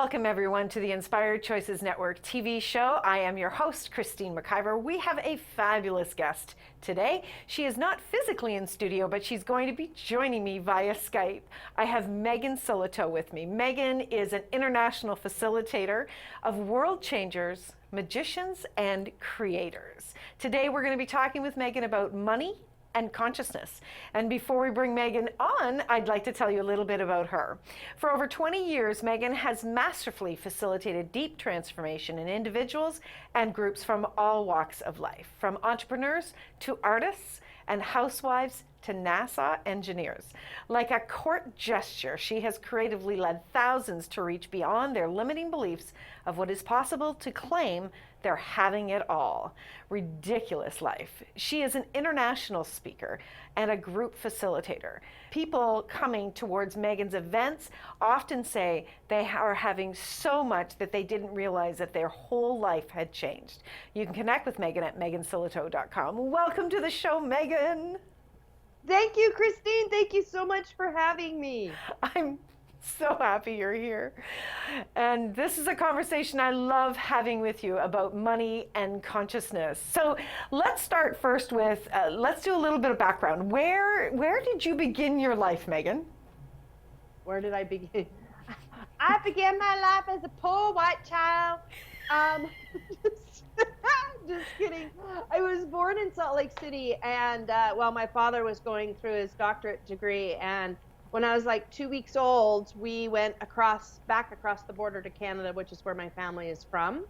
Welcome everyone to the Inspired Choices Network TV show. I am your host, Christine McIver. We have a fabulous guest today. She is not physically in studio, but she's going to be joining me via Skype. I have Megan Sillito with me. Megan is an international facilitator of world changers, magicians, and creators. Today we're going to be talking with Megan about money and consciousness. And before we bring Megan on, I'd like to tell you a little bit about her. For over 20 years, Megan has masterfully facilitated deep transformation in individuals and groups from all walks of life, from entrepreneurs to artists and housewives to NASA engineers. Like a court gesture, she has creatively led thousands to reach beyond their limiting beliefs of what is possible to claim they're having it all. Ridiculous life. She is an international speaker and a group facilitator. People coming towards Megan's events often say they are having so much that they didn't realize that their whole life had changed. You can connect with Megan at megansillito.com. Welcome to the show, Megan. Thank you, Christine. Thank you so much for having me. I'm so happy you're here. And this is a conversation I love having with you about money and consciousness. So let's start first with, let's do a little bit of background. Where did you begin your life, Megan? Where did I begin? I began my life as a poor white child. Just kidding. I was born in Salt Lake City, and while my father was going through his doctorate degree, and when I was like 2 weeks old, we went back across the border to Canada, which is where my family is from.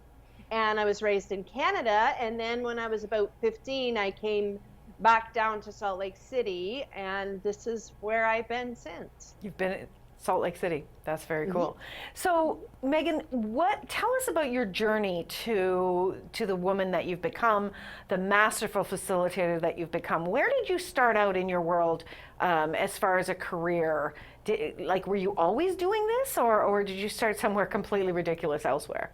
And I was raised in Canada. And then when I was about 15, I came back down to Salt Lake City, and this is where I've been since. You've been in Salt Lake City. That's very cool. So Megan, tell us about your journey to the woman that you've become, the masterful facilitator that you've become. Where did you start out in your world as far as a career? Were you always doing this, or did you start somewhere completely ridiculous elsewhere?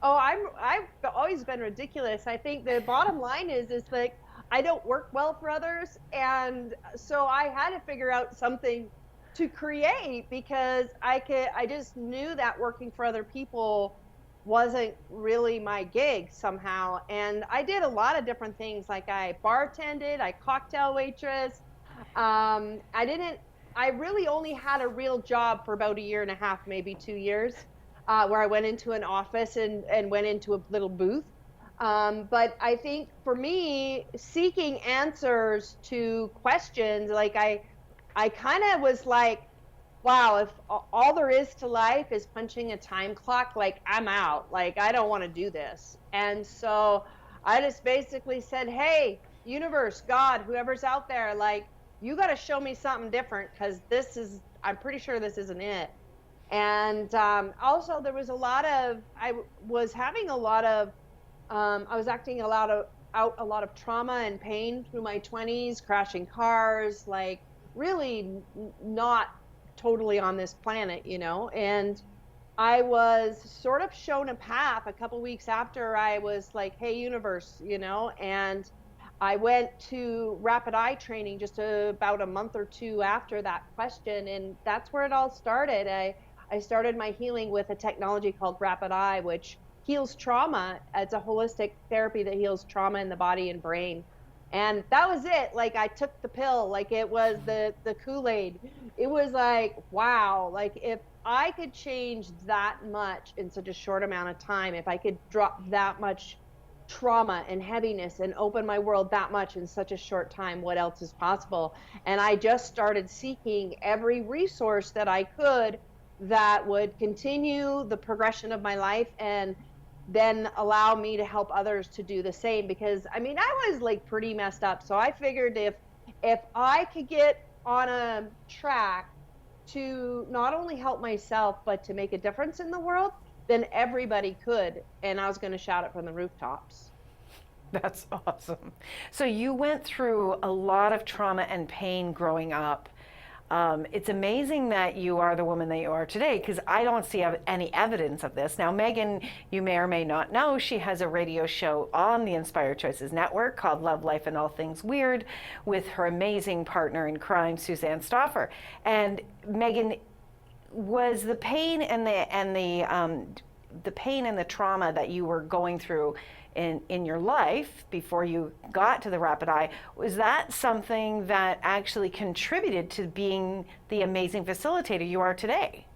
Oh, I've always been ridiculous. I think the bottom line is like, I don't work well for others. And so I had to figure out something to create, because I just knew that working for other people wasn't really my gig somehow. And I did a lot of different things. Like I bartended, I cocktail waitress. I really only had a real job for about 1.5 years, maybe 2 years, where I went into an office and went into a little booth. But I think for me, seeking answers to questions, like I kind of was like, wow, if all there is to life is punching a time clock, like I'm out, like I don't want to do this. And so I just basically said, hey, universe, God, whoever's out there, like you got to show me something different, because I'm pretty sure this isn't it. And also there was I was acting a lot of trauma and pain through my 20s, crashing cars, like really not totally on this planet, and I was sort of shown a path a couple weeks after I was like, hey, universe, and I went to rapid eye training just about a month or two after that question, and that's where it all started. I started my healing with a technology called rapid eye, which heals trauma. It's a holistic therapy that heals trauma in the body and brain. And that was it. Like I took the pill, like it was the Kool-Aid. It was like, wow, like if I could change that much in such a short amount of time, if I could drop that much trauma and heaviness and open my world that much in such a short time, what else is possible? And I just started seeking every resource that I could that would continue the progression of my life and then allow me to help others to do the same. Because I mean, I was like pretty messed up. So I figured if I could get on a track to not only help myself, but to make a difference in the world, then everybody could. And I was going to shout it from the rooftops. That's awesome. So you went through a lot of trauma and pain growing up. It's amazing that you are the woman that you are today, because I don't see any evidence of this. Now, Megan, you may or may not know, she has a radio show on the Inspired Choices Network called Love, Life, and All Things Weird with her amazing partner in crime, Suzanne Stoffer. And Megan, was the pain and the pain and the trauma that you were going through in your life before you got to the rapid eye, was that something that actually contributed to being the amazing facilitator you are today?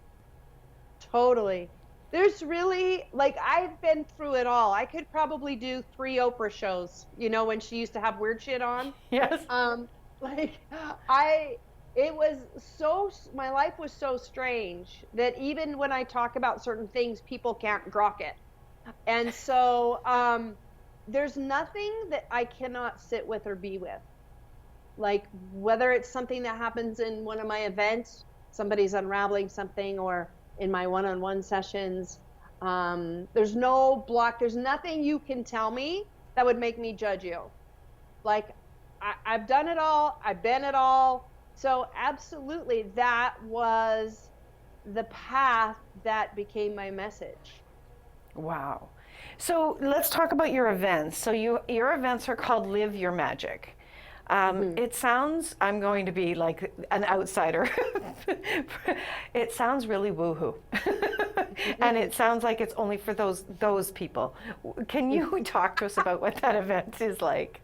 Totally. There's really, like, I've been through it all. I could probably do 3 Oprah shows, when she used to have weird shit on. Yes. Like, it was my life was so strange that even when I talk about certain things, people can't grok it. And so, there's nothing that I cannot sit with or be with. Like, whether it's something that happens in one of my events, somebody's unraveling something, or in my one-on-one sessions, there's no block. There's nothing you can tell me that would make me judge you. Like, I've done it all. I've been it all. So absolutely, that was the path that became my message. Wow. So let's talk about your events. So your events are called Live Your Magic. It sounds, I'm going to be like an outsider. It sounds really woohoo. And it sounds like it's only for those people. Can you talk to us about what that event is like?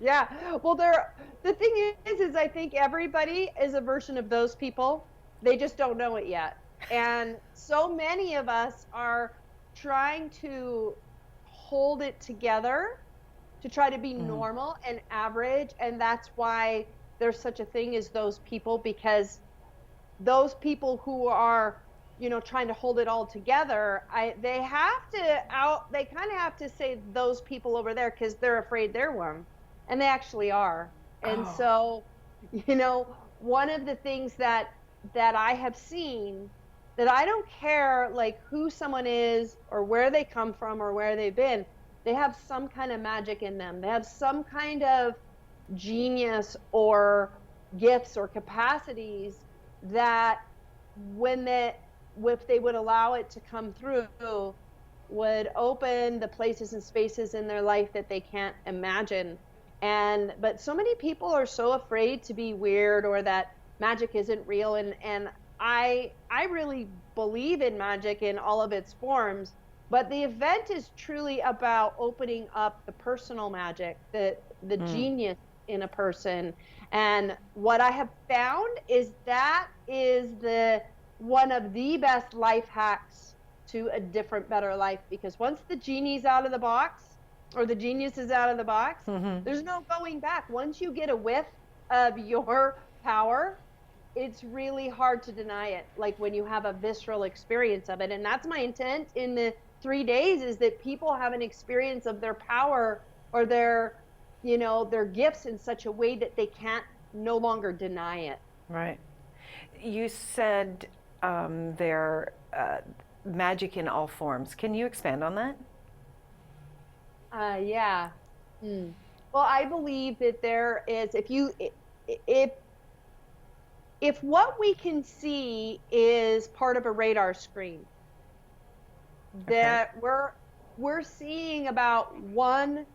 Yeah. Well, the thing is I think everybody is a version of those people. They just don't know it yet. And so many of us are trying to hold it together to try to be normal and average. And that's why there's such a thing as those people, because those people who are, trying to hold it all together, they kind of have to say those people over there because they're afraid they're one. And they actually are. And so, one of the things that I have seen, that I don't care like who someone is or where they come from or where they've been, they have some kind of magic in them. They have some kind of genius or gifts or capacities that if they would allow it to come through, would open the places and spaces in their life that they can't imagine. But so many people are so afraid to be weird or that magic isn't real. And I really believe in magic in all of its forms. But the event is truly about opening up the personal magic, the genius in a person. And what I have found is that is one of the best life hacks to a different, better life. Because once the genie's out of the box, or the genius is out of the box, there's no going back. Once you get a whiff of your power, it's really hard to deny it. Like when you have a visceral experience of it. And that's my intent in the 3 days, is that people have an experience of their power or their gifts in such a way that they can't no longer deny it. Right. You said they're magic in all forms. Can you expand on that? Yeah. Well, I believe that there is, if what we can see is part of a radar screen, that we're seeing about 1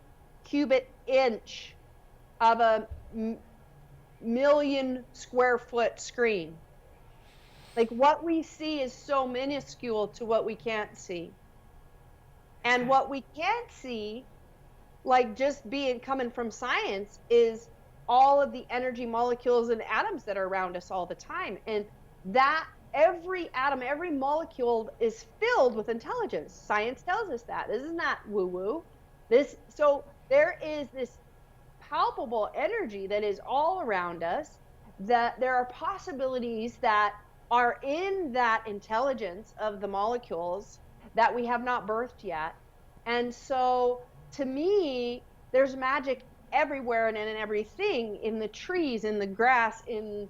cubic inch of a million square foot screen. Like what we see is so minuscule to what we can't see. And what we can't see, like just coming from science, is all of the energy molecules and atoms that are around us all the time. And that every atom, every molecule is filled with intelligence. Science tells us that. This is not woo-woo. So there is this palpable energy that is all around us, that there are possibilities that are in that intelligence of the molecules that we have not birthed yet. And so to me, there's magic everywhere and in everything, in the trees, in the grass, in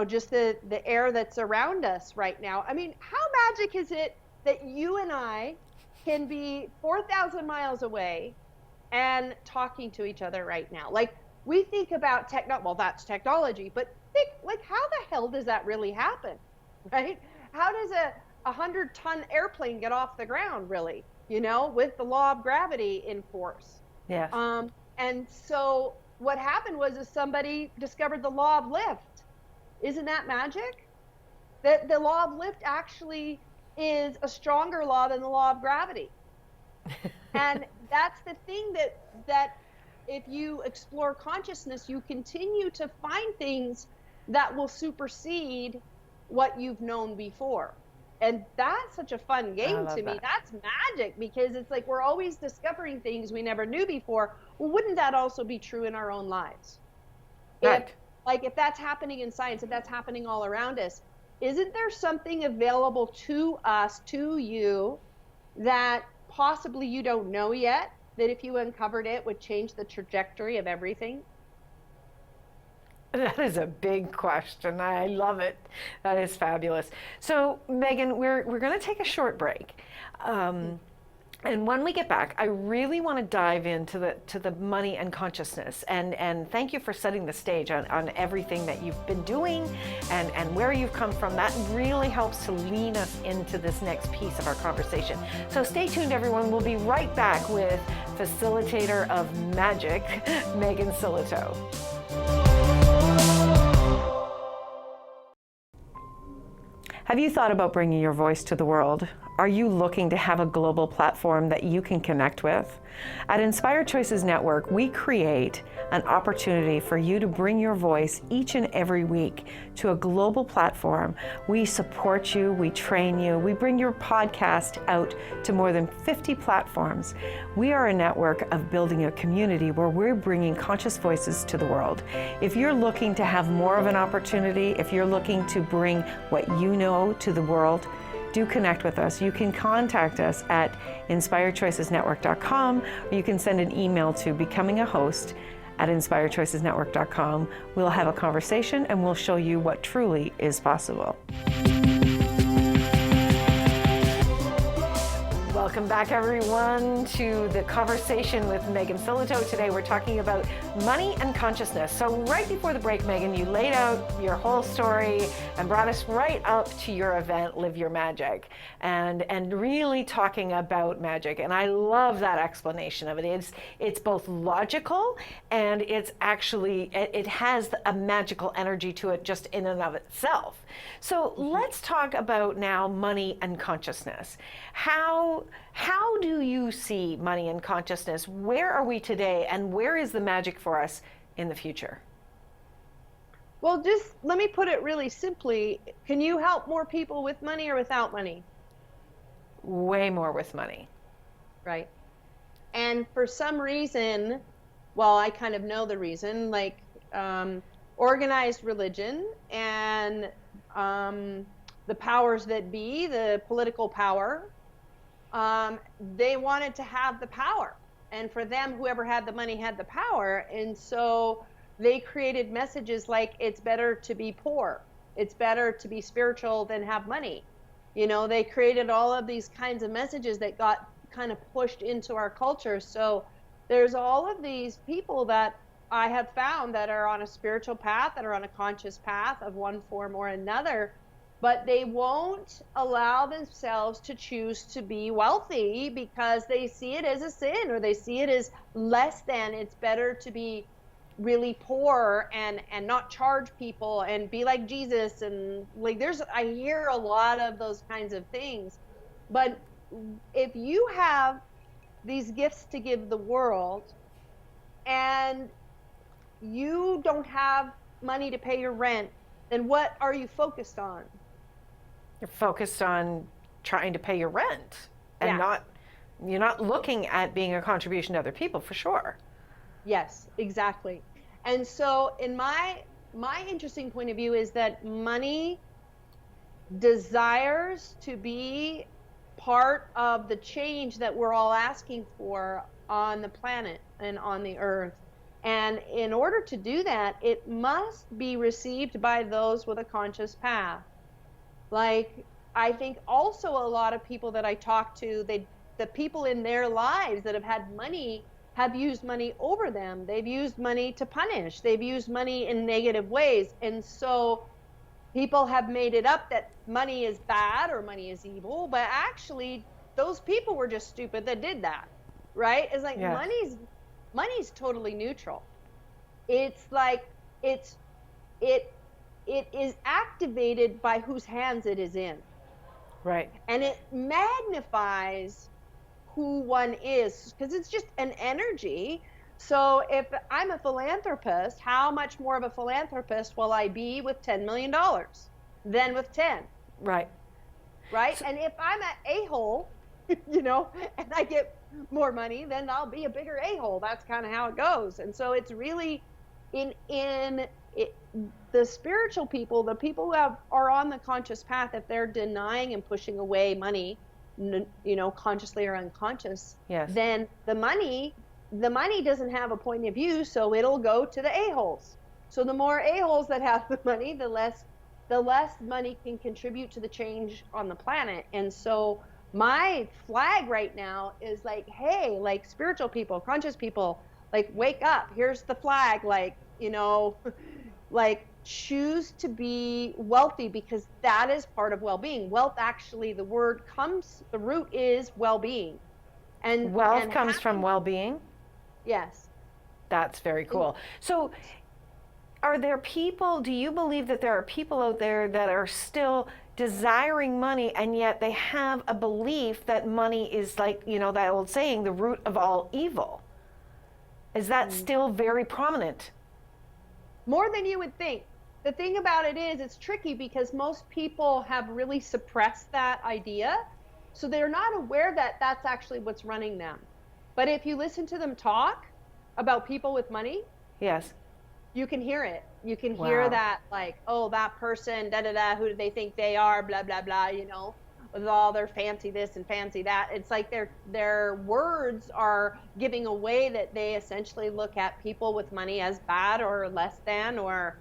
just the air that's around us right now. I mean, how magic is it that you and I can be 4,000 miles away and talking to each other right now? Like, we think about well, that's technology, but think, like, how the hell does that really happen, right? How does a 100-ton airplane get off the ground, really, with the law of gravity in force? Yes. And so what happened was somebody discovered the law of lift. Isn't that magic? that the law of lift actually is a stronger law than the law of gravity. And that's the thing, that if you explore consciousness, you continue to find things that will supersede what you've known before. And that's such a fun game to me. That's magic, because it's like we're always discovering things we never knew before. Well, wouldn't that also be true in our own lives? Right. If that's happening in science, if that's happening all around us, isn't there something available to us, to you, that possibly you don't know yet, that if you uncovered it would change the trajectory of everything? That is a big question. I love it. That is fabulous. So, Megan, we're going to take a short break. And when we get back, I really want to dive into the money and consciousness. And thank you for setting the stage on everything that you've been doing and where you've come from. That really helps to lean us into this next piece of our conversation. So stay tuned, everyone. We'll be right back with Facilitator of Magic, Megan Sillito. Have you thought about bringing your voice to the world? Are you looking to have a global platform that you can connect with? At Inspired Choices Network, we create an opportunity for you to bring your voice each and every week to a global platform. We support you, we train you, we bring your podcast out to more than 50 platforms. We are a network of building a community where we're bringing conscious voices to the world. If you're looking to have more of an opportunity, if you're looking to bring what you know to the world, do connect with us. You can contact us at inspiredchoicesnetwork.com, or you can send an email to becomingahost@inspiredchoicesnetwork.com. We'll have a conversation and we'll show you what truly is possible. Welcome back, everyone, to the conversation with Megan Sillito. Today we're talking about money and consciousness. So right before the break, Megan, you laid out your whole story and brought us right up to your event, Live Your Magic, and really talking about magic. And I love that explanation of it. It's both logical and it's actually, it has a magical energy to it just in and of itself. So let's talk about now money and consciousness. How do you see money and consciousness? Where are we today, and where is the magic for us in the future? Well, just let me put it really simply. Can you help more people with money or without money? Way more with money. Right. And for some reason, well, I kind of know the reason, like organized religion and the powers that be, the political power, they wanted to have the power. And for them, whoever had the money had the power. And so they created messages like, it's better to be poor. It's better to be spiritual than have money. You know, they created all of these kinds of messages that got kind of pushed into our culture. So there's all of these people that I have found that are on a spiritual path, that are on a conscious path of one form or another, but they won't allow themselves to choose to be wealthy because they see it as a sin, or they see it as less than. It's better to be really poor and not charge people and be like Jesus. And like, I hear a lot of those kinds of things. But if you have these gifts to give the world and you don't have money to pay your rent, then what are you focused on? You're focused on trying to pay your rent, and you're not looking at being a contribution to other people, for sure. Yes, exactly. And so in my interesting point of view is that money desires to be part of the change that we're all asking for on the planet and on the earth. And in order to do that, it must be received by those with a conscious path. Like, I think also a lot of people that I talk to, the people in their lives that have had money have used money over them. They've used money to punish. They've used money in negative ways. And so people have made it up that money is bad or money is evil, but actually those people were just stupid that did that, right? It's like, yes. Money's totally neutral. It's like, it it is activated by whose hands it is in. Right. And it magnifies who one is, because it's just an energy. So if I'm a philanthropist, how much more of a philanthropist will I be with $10 million than with 10? Right. Right. And if I'm an a-hole, and I get more money, then I'll be a bigger a-hole. That's kind of how it goes. And so it's really the spiritual people, the people who are on the conscious path, if they're denying and pushing away money, consciously or unconscious, Yes. then the money doesn't have a point of view, so it'll go to the a-holes. So the more a-holes that have the money, the less money can contribute to the change on the planet. And so my flag right now is like, hey, like spiritual people, conscious people, like wake up. Here's the flag, like, like choose to be wealthy, because that is part of well-being. Wealth, actually, the root is well-being. And wealth comes from well-being? Yes. That's very cool. So do you believe that there are people out there that are still desiring money, and yet they have a belief that money is like, that old saying, the root of all evil? Is that still very prominent? More than you would think. The thing about it is, it's tricky because most people have really suppressed that idea. So they're not aware that that's actually what's running them. But if you listen to them talk about people with money, yes, you can hear it. You can hear that, like, oh, that person, da-da-da, who do they think they are, blah, blah, blah, with all their fancy this and fancy that. It's like their words are giving away that they essentially look at people with money as bad or less than, or,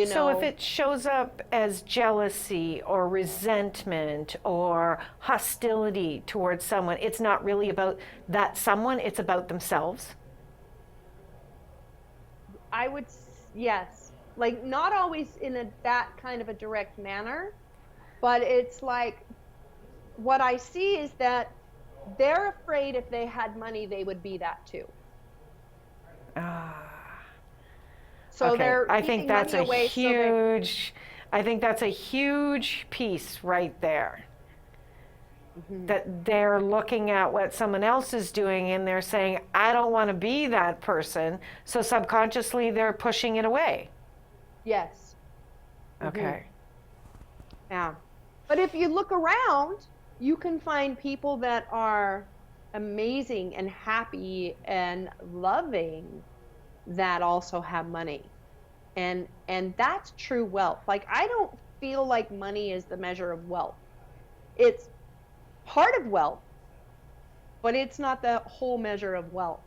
So if it shows up as jealousy or resentment or hostility towards someone, it's not really about that someone, it's about themselves? Yes. Like, not always in that kind of a direct manner, but it's like, what I see is that they're afraid if they had money, they would be that too. So okay. I think that's a huge piece right there. Mm-hmm. That they're looking at what someone else is doing and they're saying, I don't want to be that person. So subconsciously they're pushing it away. Yes. Okay. Mm-hmm. Yeah. But if you look around, you can find people that are amazing and happy and loving that also have money. And that's true wealth. Like, I don't feel like money is the measure of wealth. It's part of wealth, but it's not the whole measure of wealth.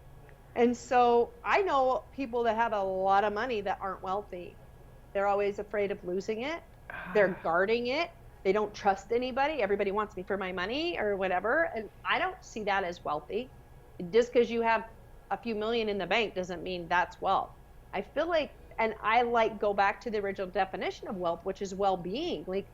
And so I know people that have a lot of money that aren't wealthy. They're always afraid of losing it. They're guarding it. They don't trust anybody. Everybody wants me for my money or whatever. And I don't see that as wealthy. Just because you have a few million in the bank doesn't mean that's wealth. I feel like, and I go back to the original definition of wealth, which is well-being. Like,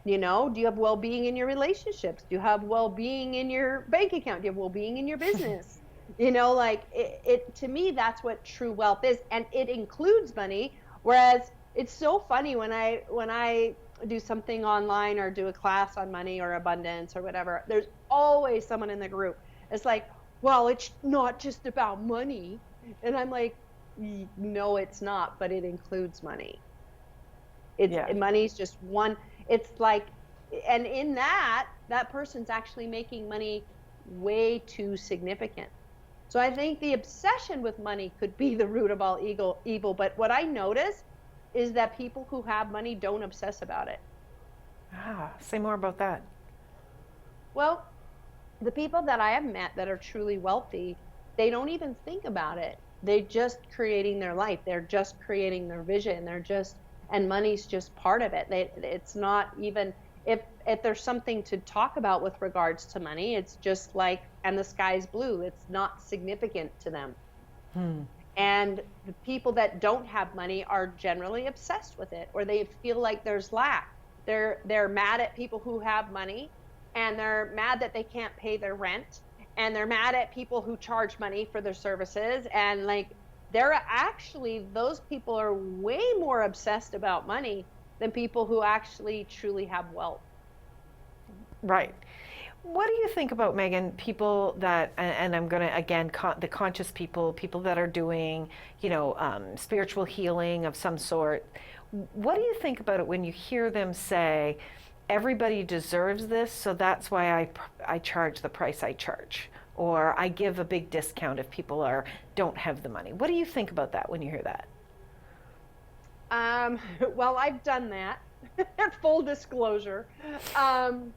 do you have well-being in your relationships? Do you have well-being in your bank account? Do you have well-being in your business? To me, that's what true wealth is. And it includes money. Whereas it's so funny when I do something online or do a class on money or abundance or whatever, there's always someone in the group. It's like, well, it's not just about money. And I'm like, no, it's not, but it includes money. Money's just one. It's like, and in that person's actually making money way too significant. So I think the obsession with money could be the root of all evil. But what I notice is that people who have money don't obsess about it. Say more about that. Well, the people that I have met that are truly wealthy, they don't even think about it. They're just creating their life. They're just creating their vision. And money's just part of it. It's not even, if there's something to talk about with regards to money, it's just like, and the sky's blue. It's not significant to them. And the people that don't have money are generally obsessed with it, or they feel like there's lack. They're mad at people who have money, and they're mad that they can't pay their rent, and they're mad at people who charge money for their services. And like, they're actually, those people are way more obsessed about money than people who actually truly have wealth. Right. What do you think about, Megan, people that, and I'm going to, again, the conscious people, people that are doing, spiritual healing of some sort. What do you think about it when you hear them say, everybody deserves this, so that's why I charge the price I charge? Or I give a big discount if people don't have the money. What do you think about that when you hear that? Well, I've done that, full disclosure. And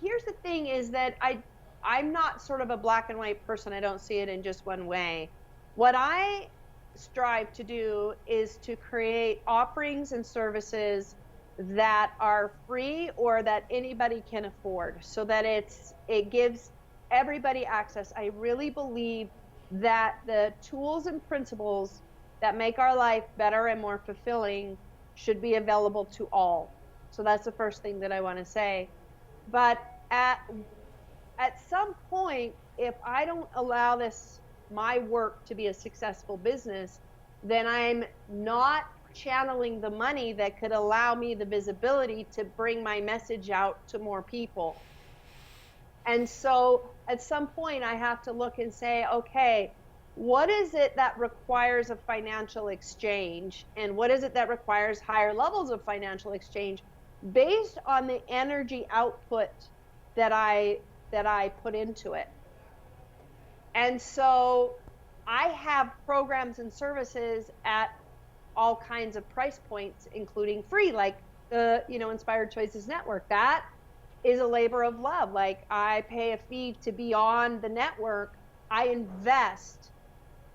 here's the thing is that I'm not sort of a black and white person. I don't see it in just one way. What I strive to do is to create offerings and services that are free or that anybody can afford, so that it gives everybody access. I really believe that the tools and principles that make our life better and more fulfilling should be available to all. So that's the first thing that I want to say. But at some point, if I don't allow my work to be a successful business, then I'm not channeling the money that could allow me the visibility to bring my message out to more people. And so at some point I have to look and say, okay, what is it that requires a financial exchange? And what is it that requires higher levels of financial exchange based on the energy output that I put into it? And so I have programs and services at all kinds of price points, including free, like the Inspired Choices Network. That is a labor of love. Like, I pay a fee to be on the network. I invest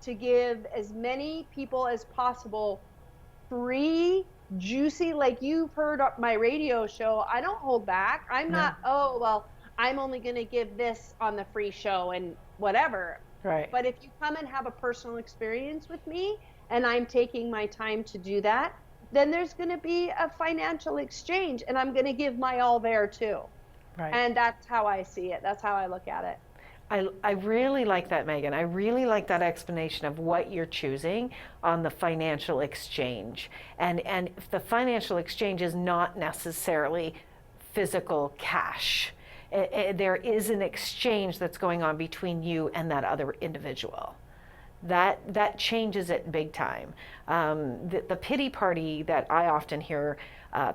to give as many people as possible free, juicy, like you've heard my radio show. I don't hold back. I'm not, oh, well, I'm only going to give this on the free show and whatever. Right. But if you come and have a personal experience with me, and I'm taking my time to do that, then there's going to be a financial exchange, and I'm going to give my all there too. Right. And that's how I see it. That's how I look at it. I really like that, Megan. I really like that explanation of what you're choosing on the financial exchange. And the financial exchange is not necessarily physical cash. There is an exchange that's going on between you and that other individual. That changes it big time. The pity party that I often hear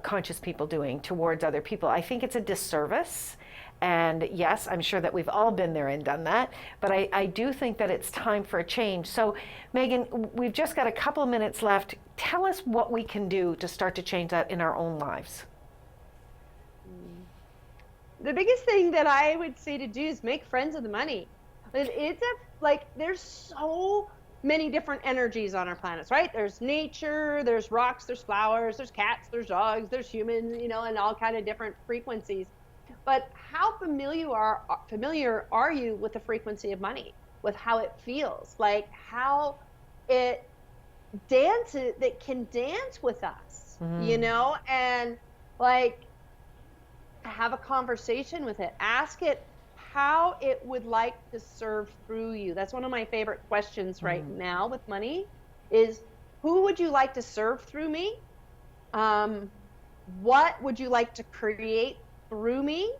conscious people doing towards other people, I think it's a disservice. And yes, I'm sure that we've all been there and done that, but I do think that it's time for a change. So Megan, we've just got a couple of minutes left. Tell us what we can do to start to change that in our own lives. The biggest thing that I would say to do is make friends with the money. There's so many different energies on our planets, right? There's nature, there's rocks, there's flowers, there's cats, there's dogs, there's humans, and all kind of different frequencies. But how familiar are you with the frequency of money, with how it feels, like how it dances, that can dance with us, and like have a conversation with it, ask it how it would like to serve through you. That's one of my favorite questions right now with money is, who would you like to serve through me? What would you like to create through me?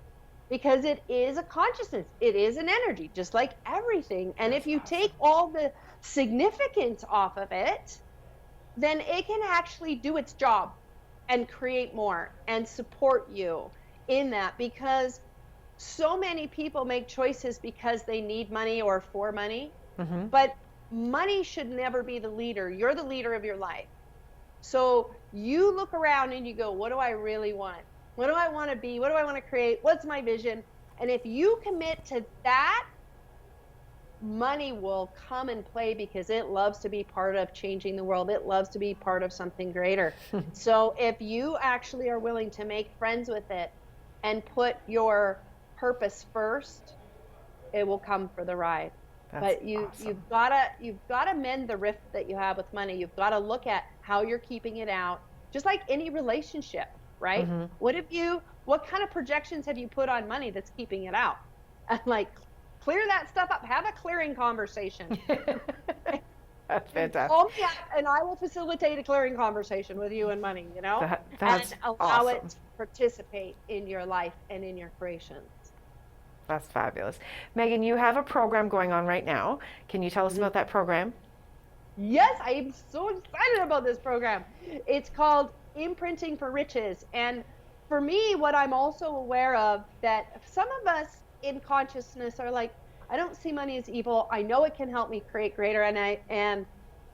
Because it is a consciousness. It is an energy, just like everything. And if you take all the significance off of it, then it can actually do its job and create more and support you in that, because so many people make choices because they need money or for money, but money should never be the leader. You're the leader of your life. So you look around and you go, what do I really want? What do I want to be? What do I want to create? What's my vision? And if you commit to that, money will come and play, because it loves to be part of changing the world. It loves to be part of something greater. So if you actually are willing to make friends with it and put your purpose first, it will come for the ride. But you've got to mend the rift that you have with money. You've got to look at how you're keeping it out, just like any relationship, right? What kind of projections have you put on money that's keeping it out? And like, clear that stuff up. Have a clearing conversation. That's fantastic. Call me up and I will facilitate a clearing conversation with you and money, That's and allow awesome. it to participate in your life and in your creations. That's fabulous. Megan, you have a program going on right now. Can you tell us about that program? Yes, I am so excited about this program. It's called Imprinting for Riches. And for me, what I'm also aware of, that some of us in consciousness are like, I don't see money as evil. I know it can help me create greater, and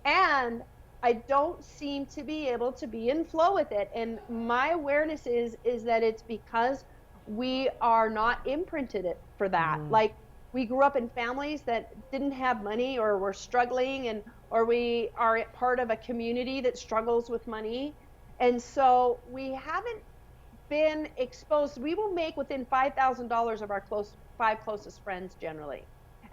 I don't seem to be able to be in flow with it. And my awareness is that it's because we are not imprinted it for that. Like, we grew up in families that didn't have money, or were struggling, or we are part of a community that struggles with money. And so we haven't been exposed. We will make within $5,000 of our five closest friends generally.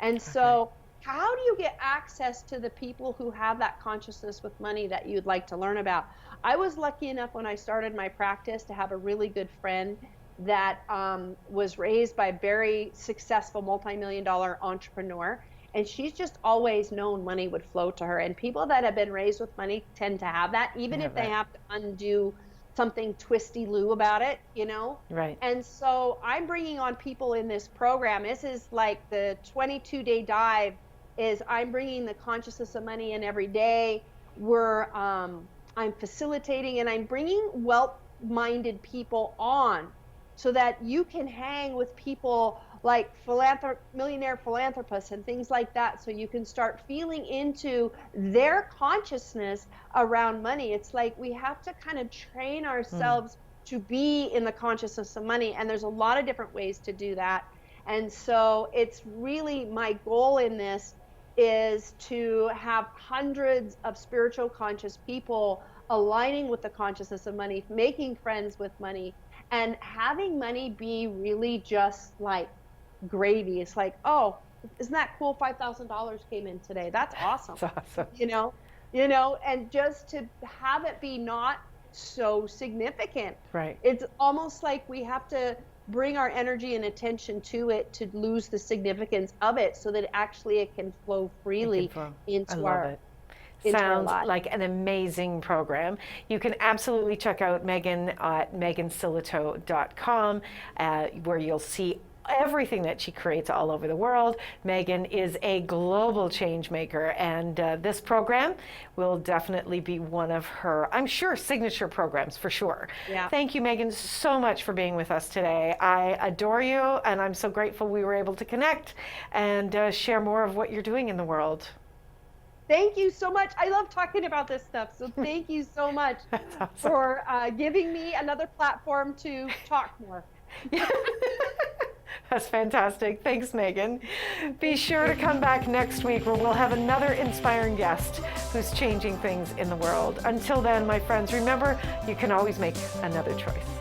And so how do you get access to the people who have that consciousness with money that you'd like to learn about? I was lucky enough when I started my practice to have a really good friend that was raised by a very successful multi-million-dollar entrepreneur. And she's just always known money would flow to her. And people that have been raised with money tend to have that, even if they have to undo something twisty-loo about it, Right. And so I'm bringing on people in this program. This is like the 22-day dive. I'm bringing the consciousness of money in every day. I'm facilitating, and I'm bringing wealth-minded people on so that you can hang with people like millionaire philanthropists and things like that, so you can start feeling into their consciousness around money. It's like we have to kind of train ourselves to be in the consciousness of money, and there's a lot of different ways to do that. And so it's really my goal in this is to have hundreds of spiritual conscious people aligning with the consciousness of money, making friends with money, and having money be really just like gravy. It's like, oh, isn't that cool? $5,000 came in today. That's awesome. That's awesome. And just to have it be not so significant. Right. It's almost like we have to bring our energy and attention to it to lose the significance of it, so that actually it can flow freely into our Sounds like an amazing program. You can absolutely check out Megan at megansillito.com, where you'll see everything that she creates all over the world. Megan is a global change maker, and this program will definitely be one of her, I'm sure, signature programs for sure. Yeah. Thank you, Megan, so much for being with us today. I adore you, and I'm so grateful we were able to connect and share more of what you're doing in the world. Thank you so much. I love talking about this stuff. So thank you so much for giving me another platform to talk more. That's fantastic. Thanks, Megan. Be sure to come back next week, where we'll have another inspiring guest who's changing things in the world. Until then, my friends, remember, you can always make another choice.